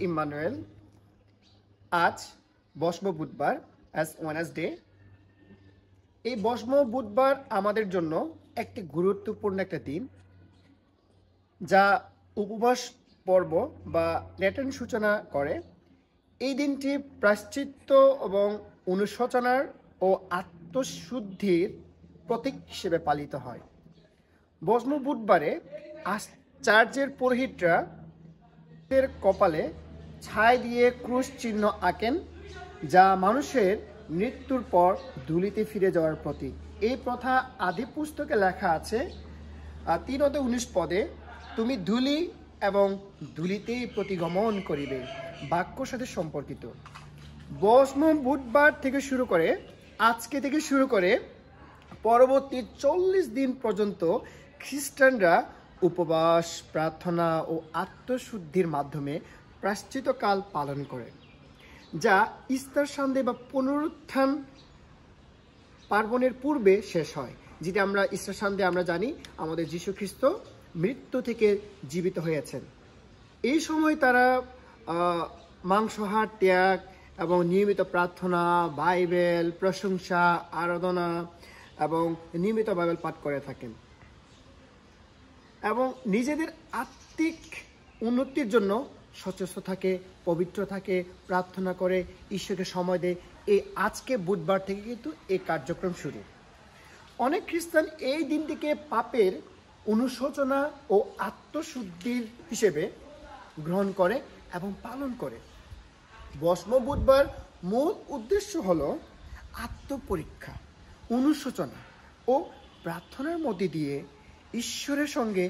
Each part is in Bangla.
ইম্মানুয়েল। আজ বস্ম বুধবার অ্যাজ ওয়েডনেসডে। এই বস্ম বুধবার আমাদের জন্য একটি গুরুত্বপূর্ণ একটা দিন, যা উপবাস পর্ব বা ল্যাটেন সূচনা করে। এই দিনটি প্রায়শ্চিত্ত এবং অনুশোচনার ও আত্মশুদ্ধির প্রতীক হিসেবে পালিত হয়। বস্ম বুধবারে চার্চের পুরোহিতরা কপালে ছাই দিয়ে ক্রুশ চিহ্ন আঁকেন, যা মানুষের মৃত্যুর পর ধুলিতে ফিরে যাওয়ার প্রতীক। এই প্রথা আদি পুস্তকে লেখা আছে 3:19 পদে, তুমি ধুলি এবং ধুলিতেই প্রতিগমন করিবে, বাক্যর সাথে সম্পর্কিত। বস্ম বুধবার থেকে শুরু করে আজকে থেকে শুরু করে পরবর্তী 40 দিন পর্যন্ত খ্রিস্টানরা উপবাস, প্রার্থনা ও আত্মশুদ্ধির মাধ্যমে প্রায়শ্চিত্তকাল পালন করে, যা ইস্টার সানডে বা পুনরুত্থান পার্বণের পূর্বে শেষ হয়। যেটা আমরা ইস্টার সানডে আমরা জানি আমাদের যীশু খ্রিস্ট মৃত্যু থেকে জীবিত হয়েছেন। এই সময় তারা মাংসাহার ত্যাগ এবং নিয়মিত প্রার্থনা, বাইবেল প্রশংসা, আরাধনা এবং নিয়মিত বাইবেল পাঠ করে থাকেন এবং নিজেদের আত্মিক উন্নতির জন্য সচেষ্ট থাকে, পবিত্র থাকে, প্রার্থনা করে, ঈশ্বরকে সময় দেয়। এই আজকে বুধবার থেকে কিন্তু এই কার্যক্রম শুরু। অনেক খ্রিস্টান এই দিনটিকে পাপের অনুশোচনা ও আত্মশুদ্ধির হিসেবে গ্রহণ করে এবং পালন করে। বস্ম বুধবার মূল উদ্দেশ্য হলো আত্মপরীক্ষা, অনুশোচনা ও প্রার্থনার মধ্যে দিয়ে ঈশ্বরের সঙ্গে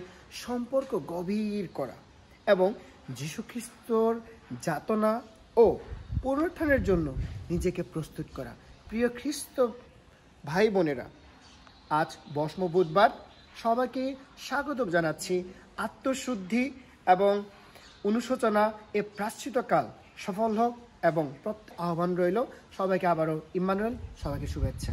সম্পর্ক গভীর করা এবং যীশু খ্রিস্টর যাতনা ও পুনরুত্থানের জন্য নিজেকে প্রস্তুত করা। প্রিয় খ্রিস্ট ভাই বোনেরা, আজ বস্ম বুধবার, সবাইকে স্বাগত জানাচ্ছি। আত্মশুদ্ধি এবং অনুশোচনা এ প্রায়শ্চিত্তকাল সফল হোক এবং আহ্বান রইল সবাইকে। আবারও ইম্মানুয়েল, সবাইকে শুভেচ্ছা।